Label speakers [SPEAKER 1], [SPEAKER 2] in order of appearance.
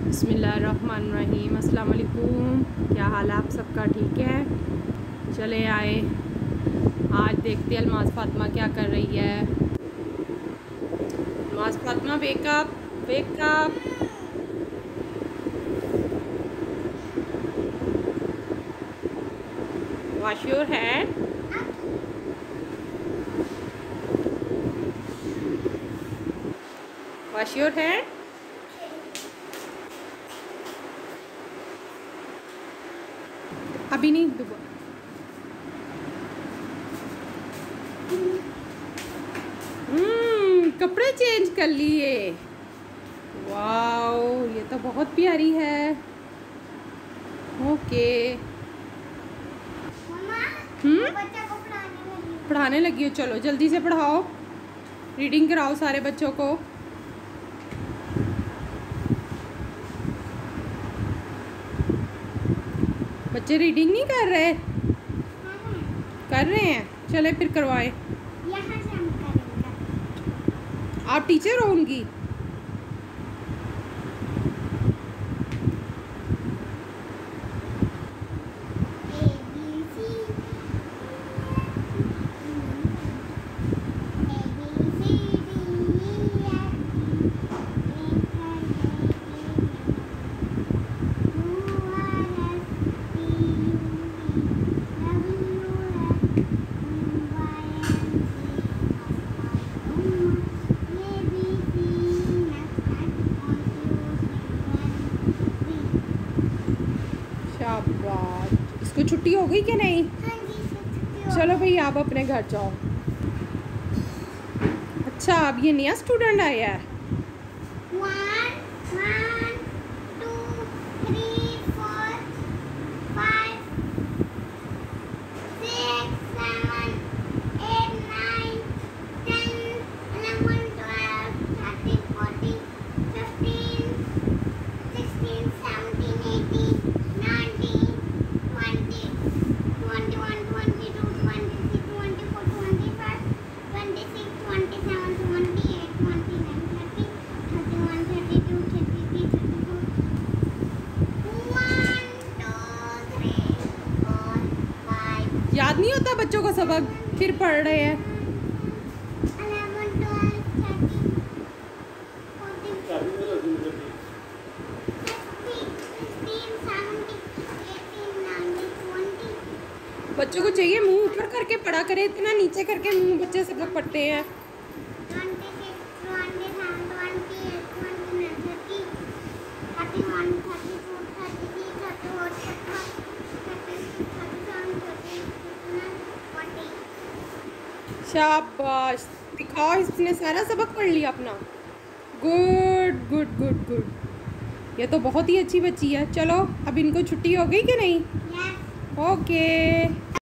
[SPEAKER 1] बिस्मिल्लाहिर्रहमानिर्रहीम। अस्सलाम वालेकुम। क्या हाल है आप सबका? ठीक है। चले आए, आज देखते हैं अलमास फ़ातिमा क्या कर रही है। Almas Fatima wake up wake up. Wash your hand. Wash your hand. अभी नहीं, दोबारा। कपड़े चेंज कर लिए। वाओ, ये तो बहुत प्यारी है। ओके। पढ़ाने लगी हो? चलो जल्दी से पढ़ाओ, रीडिंग कराओ सारे बच्चों को। बच्चे रीडिंग नहीं कर रहे? कर रहे हैं, चले फिर करवाएं।
[SPEAKER 2] यहाँ से हम करेंगे।
[SPEAKER 1] आप टीचर हो उनकी? शाबाश। इसको छुट्टी हो गई कि नहीं?
[SPEAKER 2] हाँ जी,
[SPEAKER 1] चलो भाई आप अपने घर जाओ। अच्छा, अब ये नया स्टूडेंट आया है।
[SPEAKER 2] 1 2 3 4 5 6 7 8 9 10 11 12 13 14 15 16 17 18 19 20 21 22 23 24 25 26 27 28 29 30 31 32 33 34 1 2 3 4 5
[SPEAKER 1] याद नहीं होता बच्चों को सबक, फिर पढ़ रहे हैं।
[SPEAKER 2] 11 12 13 14 16 17 18 19 20
[SPEAKER 1] बच्चों को चाहिए मुंह ऊपर करके पढ़ा करे, इतना नीचे करके मुंह बच्चे सबक पढ़ते हैं।
[SPEAKER 2] 26 27 28 29 30 31 32 33 34 35 36 37 38 40
[SPEAKER 1] शाबाश, दिखाओ इसने सारा सबक पढ़ लिया अपना। गुड गुड गुड गुड, ये तो बहुत ही अच्छी बच्ची है। चलो अब इनको छुट्टी हो गई कि नहीं?
[SPEAKER 2] Yes.
[SPEAKER 1] ओके।